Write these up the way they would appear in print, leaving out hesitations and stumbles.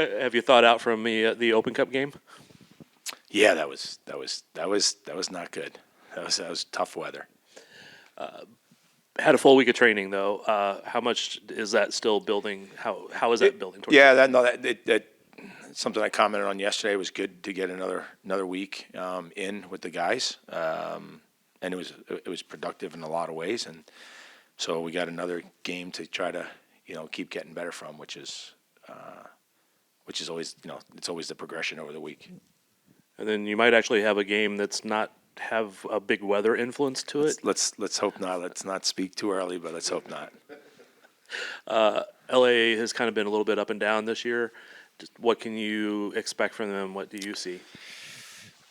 Have you thought out from the Open Cup game? Yeah, that was not good. That was tough weather. Had a full week of training though. How much is that still building? How is that building towards? Yeah, that something I commented on yesterday. It was good to get another week in with the guys, and it was productive in a lot of ways. And so we got another game to try to keep getting better from, which is always it's always the progression over the week. And then you might actually have a game that's not have a big weather influence to it. Let's hope not. Let's not speak too early, but let's hope not. LA has kind of been a little bit up and down this year. Just what can you expect from them? What do you see?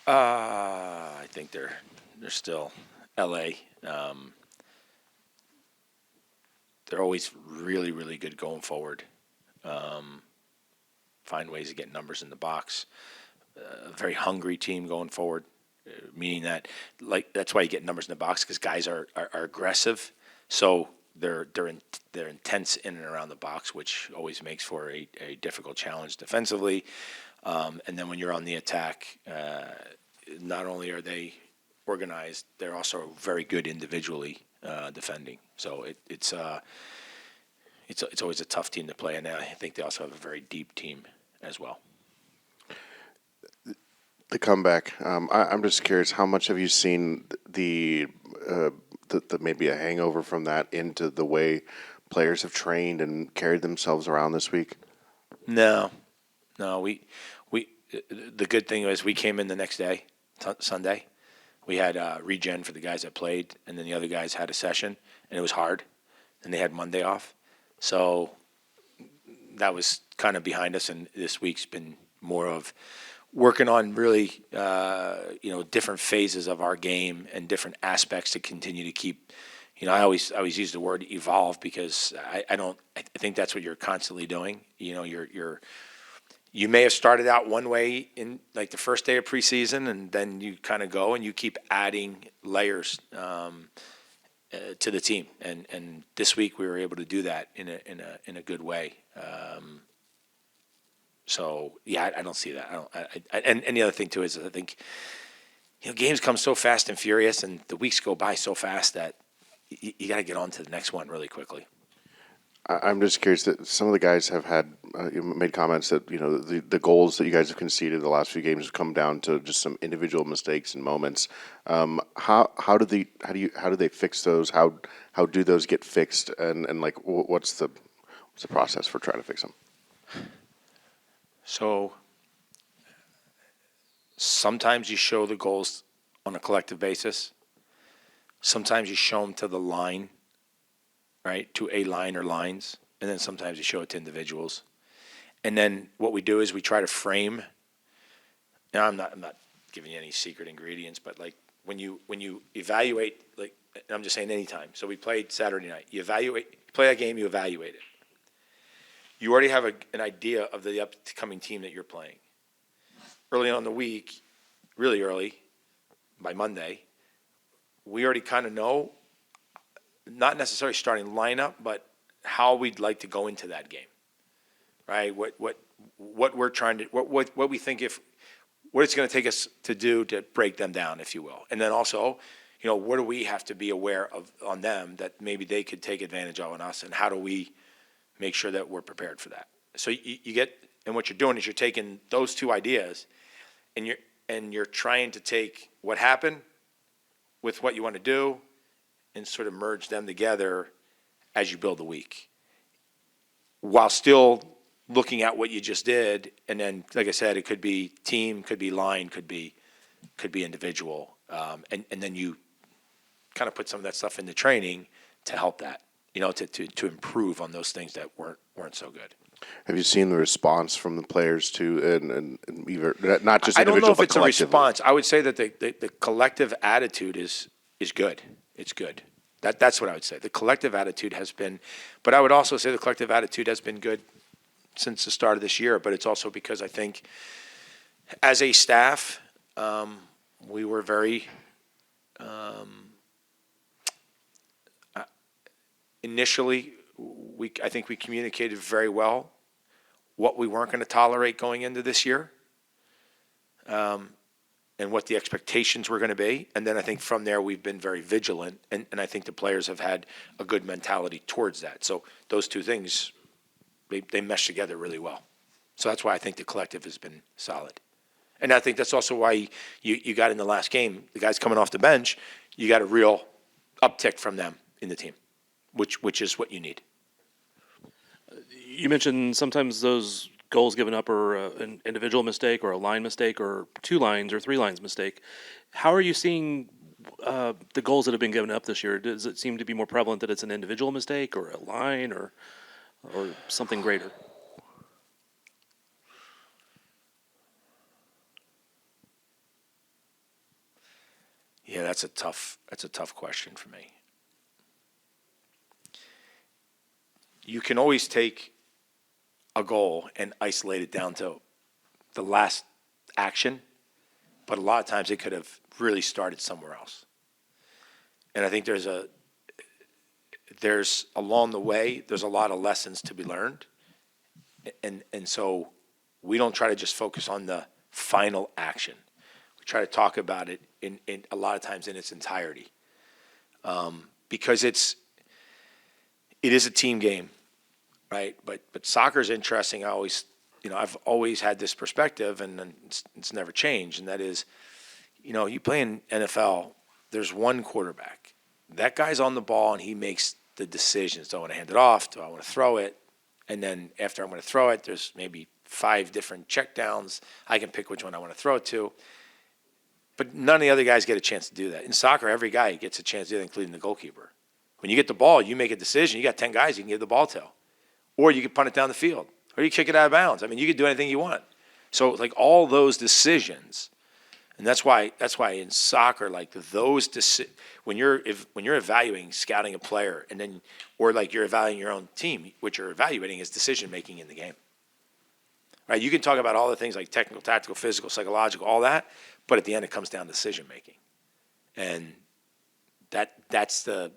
I think they're still LA. They're always really, really good going forward. Find ways to get numbers in the box. A very hungry team going forward, meaning that that's why you get numbers in the box, because guys are aggressive. So they're intense in and around the box, which always makes for a difficult challenge defensively. And then when you're on the attack, not only are they organized, they're also very good individually defending. So it's always a tough team to play, and I think they also have a very deep team as well. The comeback. I'm just curious, how much have you seen the maybe a hangover from that into the way players have trained and carried themselves around this week? No. We the good thing was we came in the next day, Sunday. We had regen for the guys that played, and then the other guys had a session, and it was hard. And they had Monday off, so that was kind of behind us. And this week's been more of working on really, different phases of our game and different aspects to continue to keep. I always use the word evolve, because I think that's what you're constantly doing. You may have started out one way in like the first day of preseason, and then you kind of go and you keep adding layers to the team. And this week we were able to do that in a good way. So yeah, I don't see that. And the other thing too is I think games come so fast and furious, and the weeks go by so fast that you got to get on to the next one really quickly. I'm just curious that some of the guys have had made comments that the goals that you guys have conceded the last few games have come down to just some individual mistakes and moments. How do they fix those? How do those get fixed? And like what's the process for trying to fix them? So sometimes you show the goals on a collective basis. Sometimes you show them to the line, right, to a line or lines, and then sometimes you show it to individuals. And then what we do is we try to frame. Now I'm not giving you any secret ingredients, but like when you evaluate, like I'm just saying anytime. So we played Saturday night. You play that game, you evaluate it. You already have an idea of the upcoming team that you're playing. Early on in the week, really early, by Monday, we already kind of know, not necessarily starting lineup, but how we'd like to go into that game, right? What we're trying to, what we think what it's going to take us to do to break them down, if you will. And then also, what do we have to be aware of on them that maybe they could take advantage of on us, and how do we make sure that we're prepared for that? So you get, and what you're doing is you're taking those two ideas, and you're trying to take what happened with what you want to do, and sort of merge them together as you build the week, while still looking at what you just did. And then, like I said, it could be team, could be line, could be individual, and then you kind of put some of that stuff into training to help that, to improve on those things that weren't so good. Have you seen the response from the players too, and either not just individual, I don't know if it's a collectively? response. I would say that the collective attitude is good. It's good. That's what I would say. The collective attitude has been, but I would also say the collective attitude has been good since the start of this year. But it's also because I think, as a staff, we were very initially. I think we communicated very well what we weren't going to tolerate going into this year, and what the expectations were going to be. And then I think from there we've been very vigilant, and I think the players have had a good mentality towards that. So those two things, they mesh together really well. So that's why I think the collective has been solid. And I think that's also why you got in the last game, the guys coming off the bench, you got a real uptick from them in the team, which is what you need. You mentioned sometimes those goals given up are an individual mistake or a line mistake or 2 lines or 3 lines mistake. How are you seeing the goals that have been given up this year? Does it seem to be more prevalent that it's an individual mistake or a line or something greater? Yeah, that's a tough question for me. You can always take a goal and isolate it down to the last action, but a lot of times it could have really started somewhere else. And I think there's along the way, there's a lot of lessons to be learned. And so we don't try to just focus on the final action. We try to talk about it in a lot of times in its entirety. Because it is a team game, right? But soccer's interesting. I've always had this perspective, and it's never changed, and that is, you play in NFL, there's one quarterback. That guy's on the ball, and he makes the decisions. Do I want to hand it off? Do I want to throw it? And then after I'm going to throw it, there's maybe 5 different checkdowns. I can pick which one I want to throw it to. But none of the other guys get a chance to do that. In soccer, every guy gets a chance to do that, including the goalkeeper. When you get the ball, you make a decision. You got 10 guys you can give the ball to. Or you can punt it down the field. Or you kick it out of bounds. I mean, you can do anything you want. So, like, all those decisions, and that's why in soccer, like, when you're evaluating, scouting a player, and then, or like you're evaluating your own team, what you're evaluating is decision-making in the game. Right? You can talk about all the things like technical, tactical, physical, psychological, all that, but at the end it comes down to decision-making. And that's the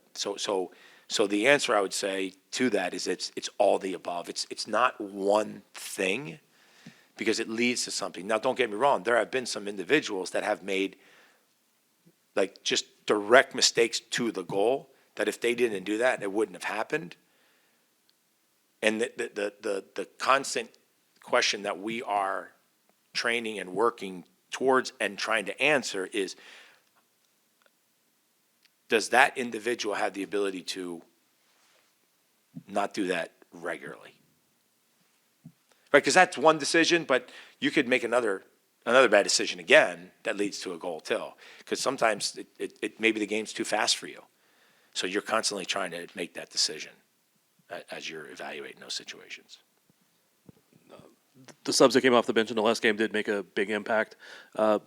so the answer I would say to that is it's all the above. It's not one thing, because it leads to something. Now, don't get me wrong. There have been some individuals that have made like just direct mistakes to the goal that if they didn't do that, it wouldn't have happened. And the constant question that we are training and working towards and trying to answer is, does that individual have the ability to not do that regularly? Right, because that's one decision, but you could make another bad decision again that leads to a goal too. Because sometimes it maybe the game's too fast for you, so you're constantly trying to make that decision as you're evaluating those situations. The subs that came off the bench in the last game did make a big impact. Are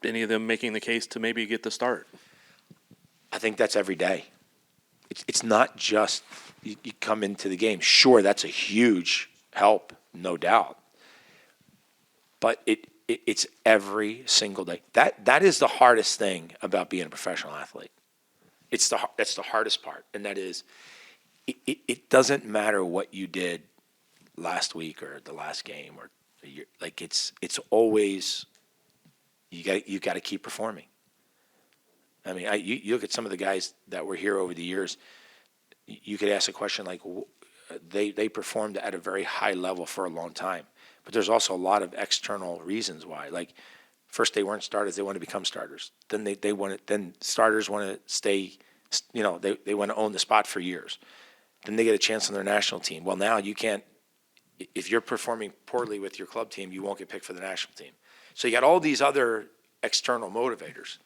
any of them making the case to maybe get the start? I think that's every day. It's not just you come into the game. Sure, that's a huge help, no doubt. But it's every single day. That is the hardest thing about being a professional athlete. That's the hardest part, and that is it doesn't matter what you did last week or the last game or like it's always you got to keep performing. I mean, you look at some of the guys that were here over the years. You could ask a question like, they performed at a very high level for a long time, but there's also a lot of external reasons why. Like, first they weren't starters; they want to become starters. Then then starters want to stay. They want to own the spot for years. Then they get a chance on their national team. Well, now you can't. If you're performing poorly with your club team, you won't get picked for the national team. So you got all these other external motivators.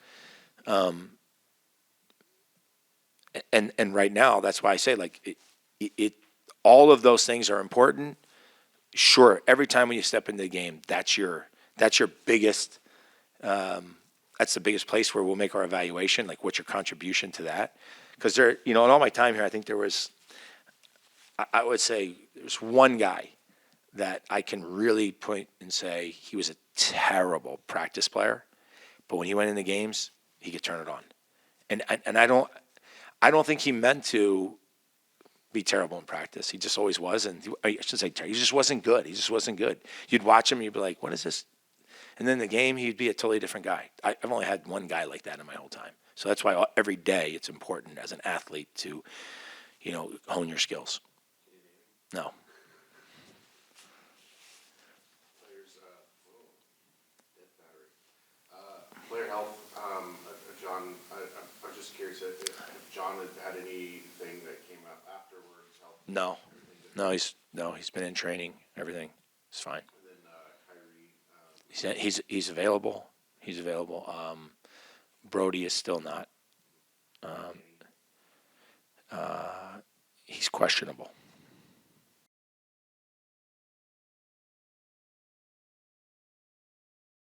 And right now, that's why I say, like, all of those things are important. Sure, every time when you step into the game, that's your biggest. That's the biggest place where we'll make our evaluation. Like, what's your contribution to that? Because in all my time here, I think there was, I would say, there's one guy that I can really point and say he was a terrible practice player, but when he went in the games, he could turn it on. And I don't think he meant to be terrible in practice. He just always was, and I should say he just wasn't good. He just wasn't good. You'd watch him, you'd be like, "What is this?" And then the game, he'd be a totally different guy. I've only had one guy like that in my whole time. So that's why every day it's important as an athlete to, hone your skills. No. Player health, John, I'm just curious if John had anything that came up afterwards. No. He's been in training. Everything is fine. And then Kyrie, He's available. He's available. Brody is still not. He's questionable.